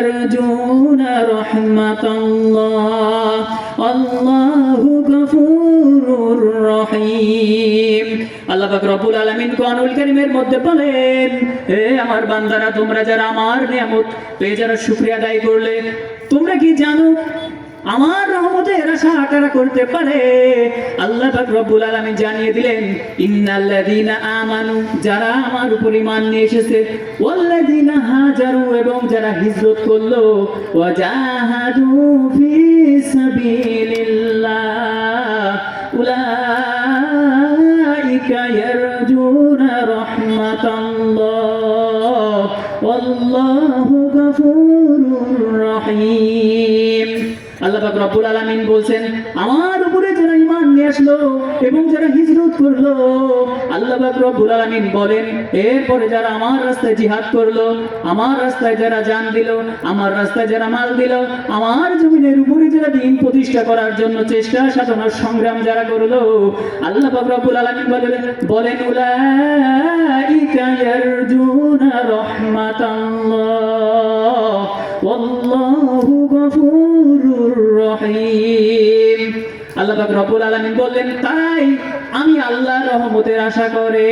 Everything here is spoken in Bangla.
ইয়ারজুনা রাহমাতাল্লাহ আল্লাহু গফুরুর রহিম। আল্লাহ পাক রব্বুল আলামিন কোরআনুল কারীমের মধ্যে বলেন, হে আমার বান্দারা, তোমরা যারা আমার নিয়ামত পেয়ে যারা শুকরিয়া আদায় করলে, তোমরা কি জানো আমার রহমতের আশা কারা করতে পারে? আল্লাহ পাক রব্বুল আলামিন জানিয়ে দিলেন, ইন্নাল্লাযীনা আমানু, যারা আমার উপর ঈমান নিয়ে এসেছে, ওয়াল্লাযীনা হাজারু, এবং যারা হিজরত করলো, ওয়া জাহাদু ফি সাবিলিল্লাহ, উলাইকা ইয়ারজুনা রাহমাতাল্লাহ ওয়াল্লাহু গফুরুর রহিম। আল্লাহ পাক রব্বুল আলামিন বলছেন, আমার উপরে যারা ঈমান নিয়ে আসলো এবং যারা হিজরত করলো, আল্লাহ পাক রব্বুল আলামিন বলেন, এরপরে যারা আমার রাস্তায় জিহাদ করলো, আমার রাস্তায় যারা জান দিল, আমার রাস্তায় যারা মাল দিল, আমার জমিনের উপরে যারা দ্বীন প্রতিষ্ঠা করার জন্য চেষ্টা সাধনা সংগ্রাম যারা করলো, আল্লাহ পাক রব্বুল আলামিন বলেন উলাইকা ইয়ারজুনা রাহমাতাল্লাহ ওয়াল্লাহু গফুরুর রহিম। আল্লাহ পাক রব্বুল আলামিন বললেন, তাই আমি আল্লাহর রহমতের আশা করে